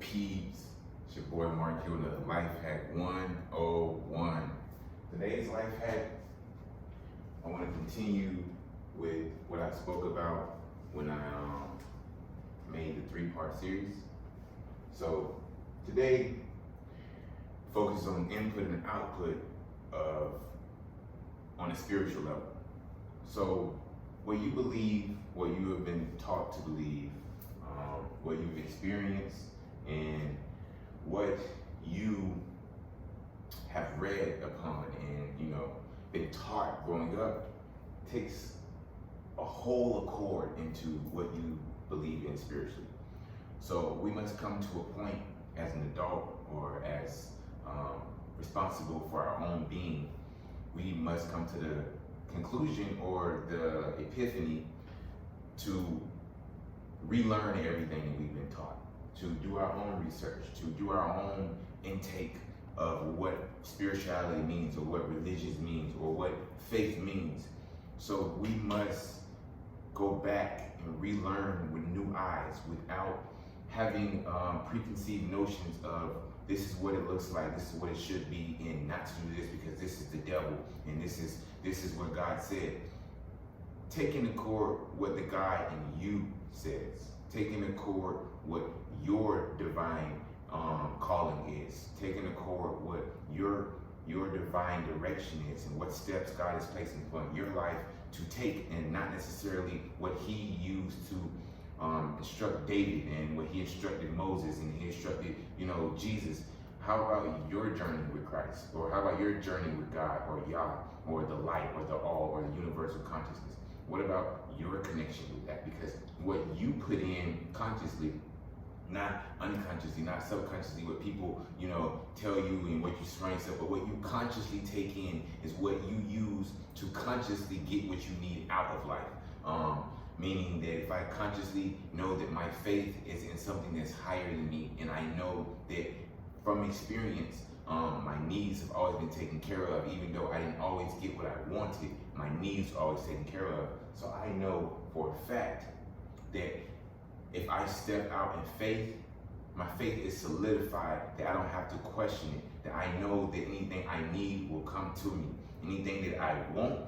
peeps. It's your boy Mark here with another Life Hack 101. Today's Life Hack, I want to continue with what I spoke about when I made the 3-part series. So today, focus on input and output on a spiritual level. So what you believe, what you have been taught to believe, what you've experienced, and what you have read upon and been taught growing up takes a whole accord into what you believe in spiritually. So we must come to a point as an adult or as responsible for our own being. We must come to the conclusion or the epiphany to relearn everything that we've been taught, to do our own research, to do our own intake of what spirituality means or what religion means or what faith means. So we must go back and relearn with new eyes without having preconceived notions of this is what it looks like, this is what it should be, and not to do this because this is the devil and this is what God said. Taking to court what the God in you says, taking to court what your divine calling is, taking to court what your divine direction is and what steps God is placing upon your life to take, and not necessarily what he used to instruct David and what he instructed Moses and he instructed Jesus. How about your journey with Christ? Or how about your journey with God or Yah or the light or the all or the universal consciousness? What about your connection with that? Because what you put in consciously, not unconsciously, not subconsciously, what people tell you and what you surround yourself, but what you consciously take in is what you use to consciously get what you need out of life. Meaning that if I consciously know that my faith is in something that's higher than me, and I know that from experience, my needs have always been taken care of, even though I didn't always get what I wanted, my needs are always taken care of. So I know for a fact that if I step out in faith, my faith is solidified, that I don't have to question it, that I know that anything I need will come to me. Anything that I want,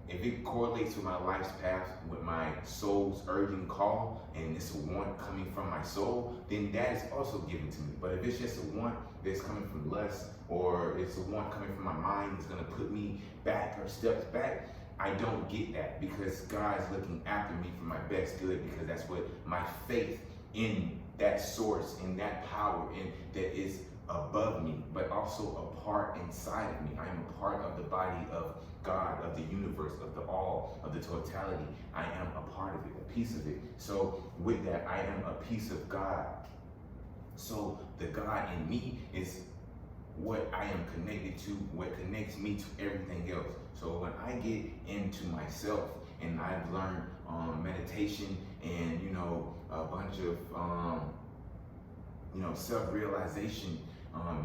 if it correlates with my life's path, with my soul's urgent call, and it's a want coming from my soul, then that is also given to me. But if it's just a want that's coming from lust, or it's a want coming from my mind that's gonna put me back or steps back, I don't get that, because God's looking after me for my best good, because that's what my faith in that source, in that power, in that is above me, but also a part inside of me. I am a part of the body of God, of the universe, of the all, of the totality. I am a part of it, a piece of it. So with that, I am a piece of God. So the God in me is what I am connected to, what connects me to everything else. So when I get into myself and I've learned meditation and a bunch of self-realization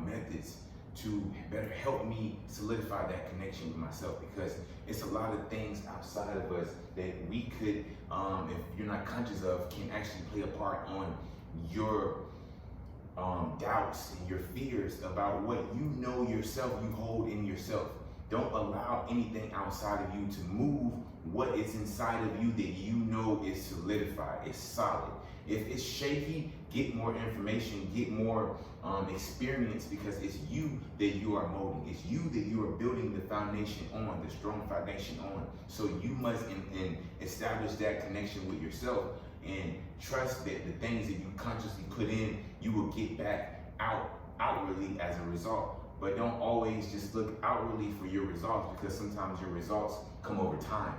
methods to better help me solidify that connection with myself, because it's a lot of things outside of us that we could, if you're not conscious of, can actually play a part on your doubts and your fears about what yourself, you hold in yourself. Don't allow anything outside of you to move what is inside of you that is solidified, it's solid. If it's shaky, get more information, get more experience, because it's you that you are molding. It's you that you are building the foundation on, the strong foundation on. So you must establish that connection with yourself and trust that the things that you consciously put in, you will get back outwardly as a result. But don't always just look outwardly for your results, because sometimes your results come over time.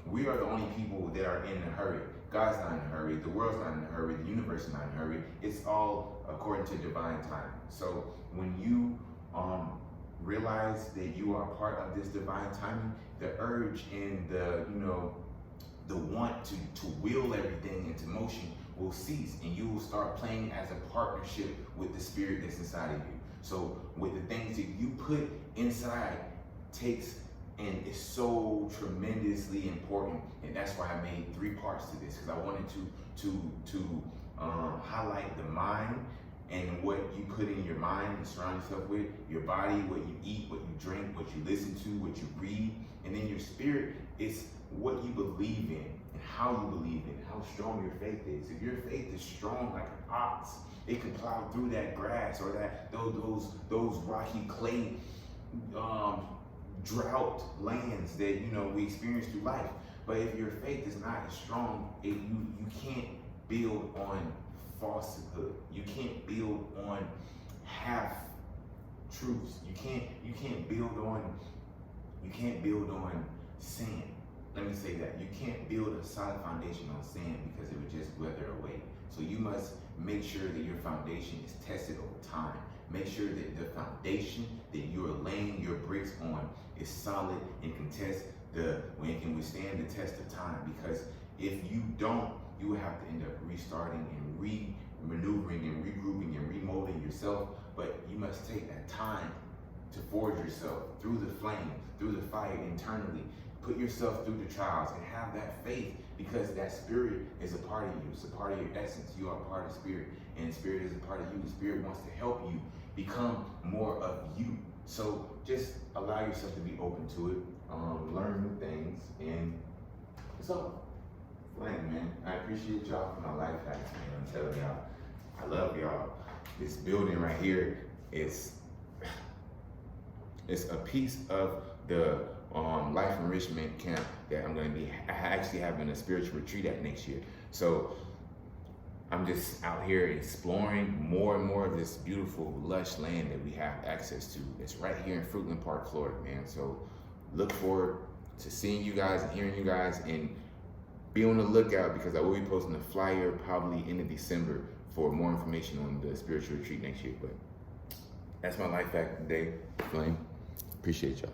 We are the only people that are in a hurry. God's not in a hurry, the world's not in a hurry, the universe is not in a hurry. It's all according to divine time. So when you realize that you are part of this divine timing, the urge and the want to will everything into motion will cease, and you will start playing as a partnership with the spirit that's inside of you. So with the things that you put inside takes and is so tremendously important, and that's why I made 3 parts to this, because I wanted to highlight the mind and what you put in your mind and surround yourself with, your body, what you eat, what you drink, what you listen to, what you read, and then your spirit is what you believe in and how you believe in, how strong your faith is. If your faith is strong like an ox, it can plow through that grass or those rocky clay drought lands that we experience through life. But if your faith is not as strong, you can't build on falsehood. You can't build on half truths. You can't build on sand. Let me say that. You can't build a solid foundation on sand because it would just wither away. So you must make sure that your foundation is tested over time. Make sure that the foundation that you're laying your bricks on is solid and can withstand the test of time. Because if you don't, you will have to end up restarting and maneuvering and regrouping and remolding yourself. But you must take that time to forge yourself through the flame, through the fire internally. Put yourself through the trials and have that faith, because that spirit is a part of you. It's a part of your essence. You are a part of spirit, and spirit is a part of you. The spirit wants to help you become more of you. So just allow yourself to be open to it, learn new things, and so, man, I appreciate y'all for my life hacks, man. I'm telling y'all, I love y'all. This building right here is a piece of the life enrichment camp that I'm going to be actually having a spiritual retreat at next year. So I'm just out here exploring more and more of this beautiful, lush land that we have access to. It's right here in Fruitland Park, Florida, man. So look forward to seeing you guys and hearing you guys, and be on the lookout because I will be posting a flyer probably end of December for more information on the spiritual retreat next year. But that's my life hack today, Flame. Appreciate y'all.